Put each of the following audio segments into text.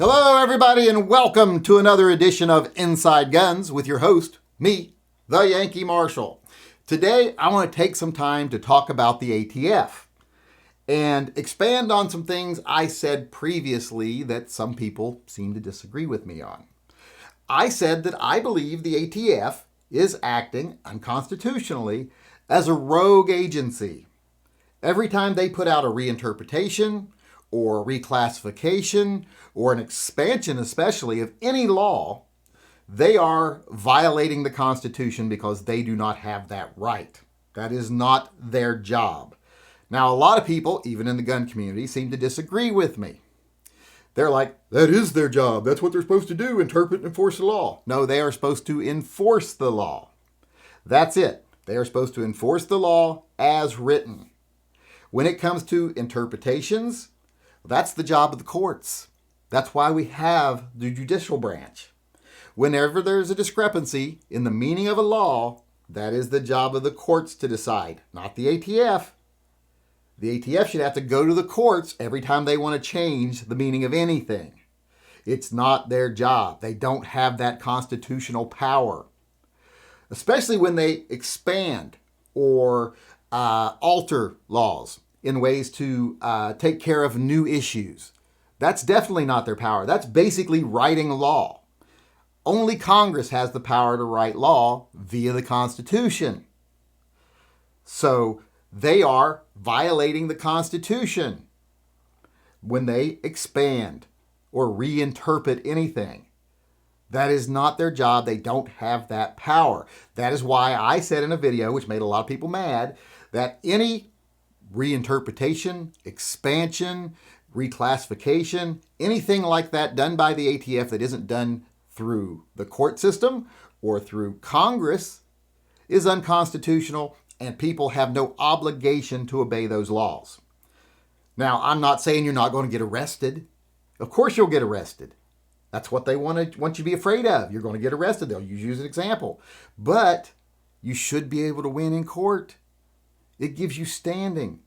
Hello, everybody, and welcome to another edition of Inside Guns with your host, me, the Yankee Marshal. Today, I want to take some time to talk about the ATF and expand on some things I said previously that some people seem to disagree with me on. I said that I believe the ATF is acting unconstitutionally as a rogue agency. Every time they put out a reinterpretation or reclassification or an expansion especially of any law, they are violating the Constitution because they do not have that right. That is not their job. Now, a lot of people, even in the gun community, seem to disagree with me. They're like, that is their job. That's what they're supposed to do, interpret and enforce the law. No, they are supposed to enforce the law. That's it. They are supposed to enforce the law as written. When it comes to interpretations, that's the job of the courts. That's why we have the judicial branch. Whenever there's a discrepancy in the meaning of a law, that is the job of the courts to decide, not the ATF. The ATF should have to go to the courts every time they want to change the meaning of anything. It's not their job. They don't have that constitutional power, especially when they expand or alter laws in ways to take care of new issues. That's definitely not their power. That's basically writing law. Only Congress has the power to write law via the Constitution. So they are violating the Constitution when they expand or reinterpret anything. That is not their job. They don't have that power. That is why I said in a video, which made a lot of people mad, that any reinterpretation, expansion, reclassification, anything like that done by the ATF that isn't done through the court system or through Congress is unconstitutional, and people have no obligation to obey those laws. Now, I'm not saying you're not going to get arrested. Of course you'll get arrested. That's what they want you to be afraid of. You're going to get arrested. They'll use you as an example. But you should be able to win in court. It gives you standing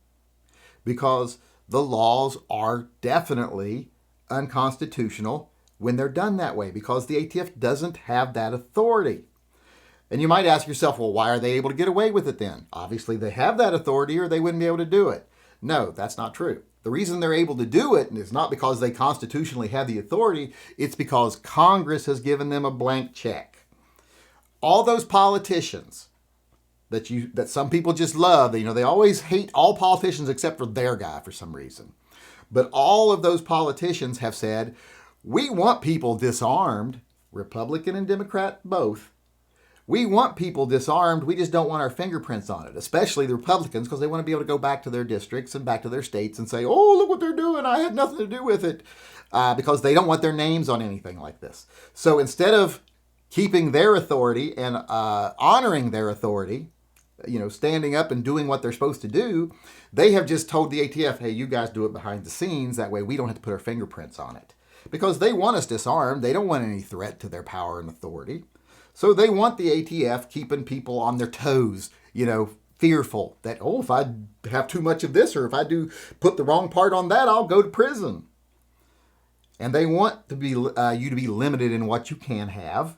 because the laws are definitely unconstitutional when they're done that way because the ATF doesn't have that authority. And you might ask yourself, well, why are they able to get away with it then? Obviously, they have that authority or they wouldn't be able to do it. No, that's not true. The reason they're able to do it is not because they constitutionally have the authority. It's because Congress has given them a blank check. All those politicians that some people just love, they always hate all politicians except for their guy for some reason. But all of those politicians have said, we want people disarmed, Republican and Democrat both. We want people disarmed. We just don't want our fingerprints on it, especially the Republicans, because they want to be able to go back to their districts and back to their states and say, oh, look what they're doing. I had nothing to do with it, because they don't want their names on anything like this. So instead of keeping their authority and honoring their authority, standing up and doing what they're supposed to do, they have just told the ATF, hey, you guys do it behind the scenes. That way we don't have to put our fingerprints on it. Because they want us disarmed. They don't want any threat to their power and authority. So they want the ATF keeping people on their toes, fearful that, if I have too much of this or if I do put the wrong part on that, I'll go to prison. And they want to be you to be limited in what you can have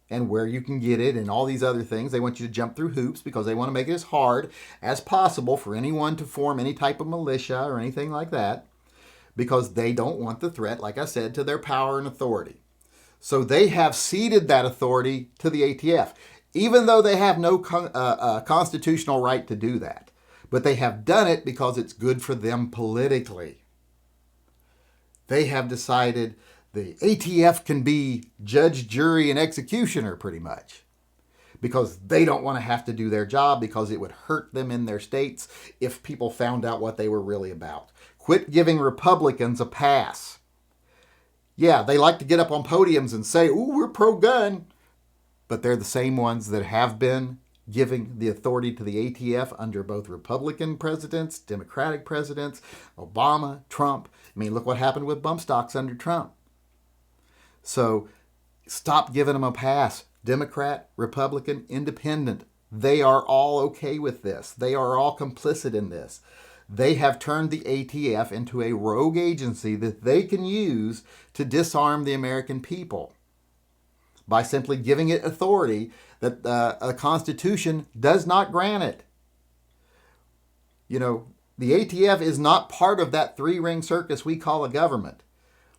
and where you can get it and all these other things. They want you to jump through hoops because they want to make it as hard as possible for anyone to form any type of militia or anything like that because they don't want the threat, like I said, to their power and authority. So they have ceded that authority to the ATF, even though they have no constitutional right to do that. But they have done it because it's good for them politically. They have decided the ATF can be judge, jury, and executioner pretty much because they don't want to have to do their job because it would hurt them in their states if people found out what they were really about. Quit giving Republicans a pass. Yeah, they like to get up on podiums and say, ooh, we're pro-gun. But they're the same ones that have been giving the authority to the ATF under both Republican presidents, Democratic presidents, Obama, Trump. Look what happened with bump stocks under Trump. So stop giving them a pass. Democrat, Republican, Independent. They are all okay with this. They are all complicit in this. They have turned the ATF into a rogue agency that they can use to disarm the American people by simply giving it authority that a Constitution does not grant it. You know, the ATF is not part of that three-ring circus we call a government.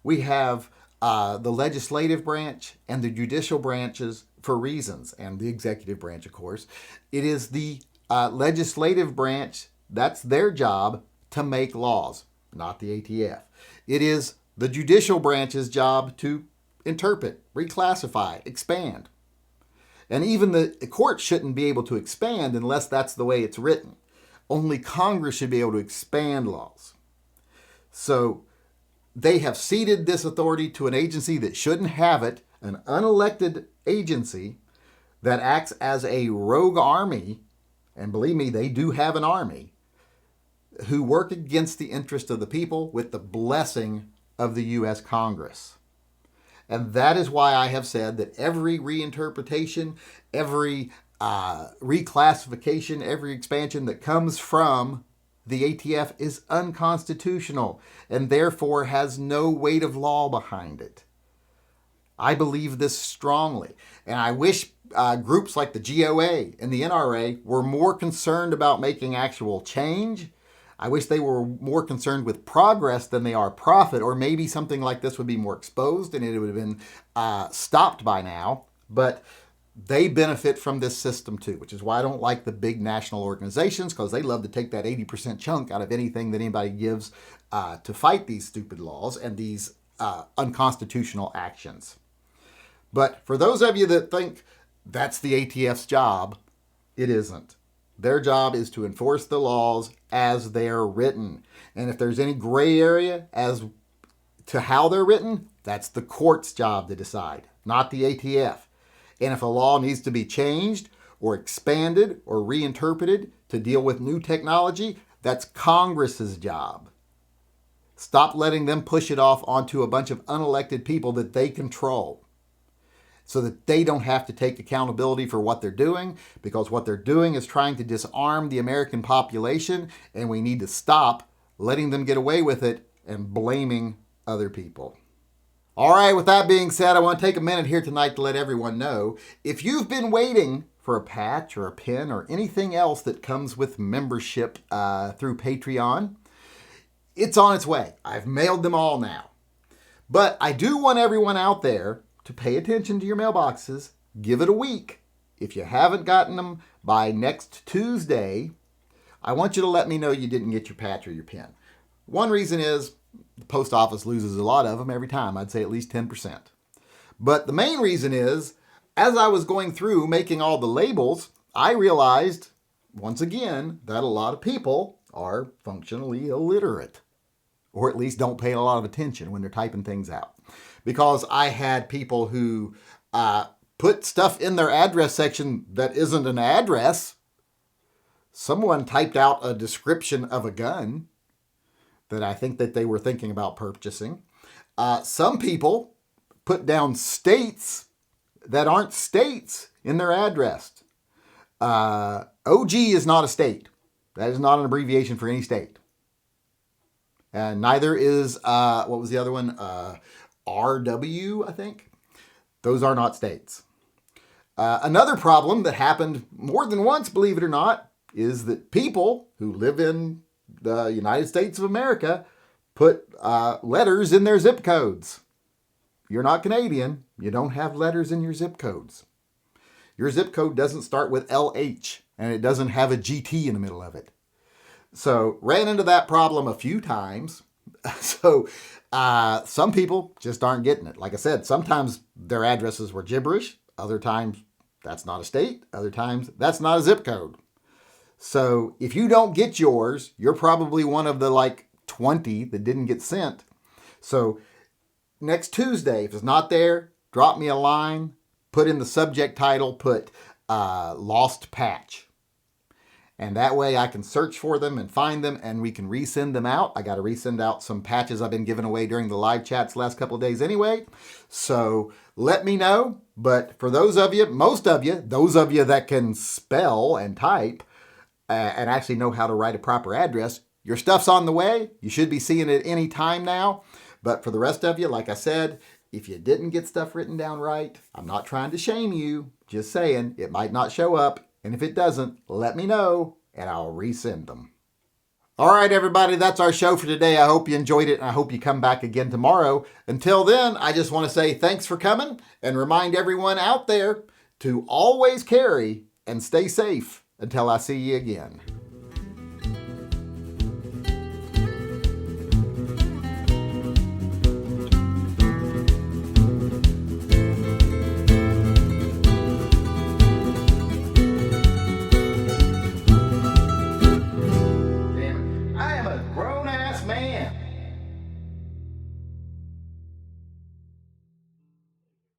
We have the legislative branch and the judicial branches for reasons, and the executive branch, of course. It is the legislative branch, that's their job to make laws, not the ATF. It is the judicial branch's job to interpret, reclassify, expand. And even the court shouldn't be able to expand unless that's the way it's written. Only Congress should be able to expand laws. So they have ceded this authority to an agency that shouldn't have it, an unelected agency that acts as a rogue army, and believe me, they do have an army, who work against the interest of the people with the blessing of the U.S. Congress. And that is why I have said that every reinterpretation, every reclassification, every expansion that comes from the ATF is unconstitutional and therefore has no weight of law behind it. I believe this strongly. And I wish groups like the GOA and the NRA were more concerned about making actual change. I wish they were more concerned with progress than they are profit, or maybe something like this would be more exposed and it would have been stopped by now. But they benefit from this system too, which is why I don't like the big national organizations, because they love to take that 80% chunk out of anything that anybody gives to fight these stupid laws and these unconstitutional actions. But for those of you that think that's the ATF's job, it isn't. Their job is to enforce the laws as they're written. And if there's any gray area as to how they're written, that's the court's job to decide, not the ATF. And if a law needs to be changed or expanded or reinterpreted to deal with new technology, that's Congress's job. Stop letting them push it off onto a bunch of unelected people that they control, so that they don't have to take accountability for what they're doing, because what they're doing is trying to disarm the American population, and we need to stop letting them get away with it and blaming other people. All right, with that being said, I want to take a minute here tonight to let everyone know, if you've been waiting for a patch or a pin or anything else that comes with membership through Patreon, it's on its way. I've mailed them all now. But I do want everyone out there to pay attention to your mailboxes. Give it a week. If you haven't gotten them by next Tuesday, I want you to let me know you didn't get your patch or your pin. One reason is the post office loses a lot of them every time. I'd say at least 10%. But the main reason is, as I was going through making all the labels, I realized, once again, that a lot of people are functionally illiterate, or at least don't pay a lot of attention when they're typing things out. Because I had people who put stuff in their address section that isn't an address. Someone typed out a description of a gun that I think that they were thinking about purchasing. Some people put down states that aren't states in their address. OG is not a state. That is not an abbreviation for any state. And neither is, what was the other one? RW, I think. Those are not states. Another problem that happened more than once, believe it or not, is that people who live in the United States of America put letters in their zip codes. You're not Canadian. You don't have letters in your zip codes. Your zip code doesn't start with LH, and it doesn't have a GT in the middle of it. So ran into that problem a few times. So some people just aren't getting it. Like I said, sometimes their addresses were gibberish. Other times, that's not a state. Other times, that's not a zip code. So if you don't get yours, you're probably one of the 20 that didn't get sent. So next Tuesday, if it's not there, drop me a line, put in the subject title, put lost patch. And that way I can search for them and find them, and we can resend them out. I got to resend out some patches I've been giving away during the live chats last couple of days anyway. So let me know. But for those of you, most of you, those of you that can spell and type and actually know how to write a proper address, your stuff's on the way. You should be seeing it any time now. But for the rest of you, like I said, if you didn't get stuff written down right, I'm not trying to shame you. Just saying it might not show up. And if it doesn't, let me know and I'll resend them. All right, everybody, that's our show for today. I hope you enjoyed it and I hope you come back again tomorrow. Until then, I just want to say thanks for coming and remind everyone out there to always carry and stay safe until I see you again.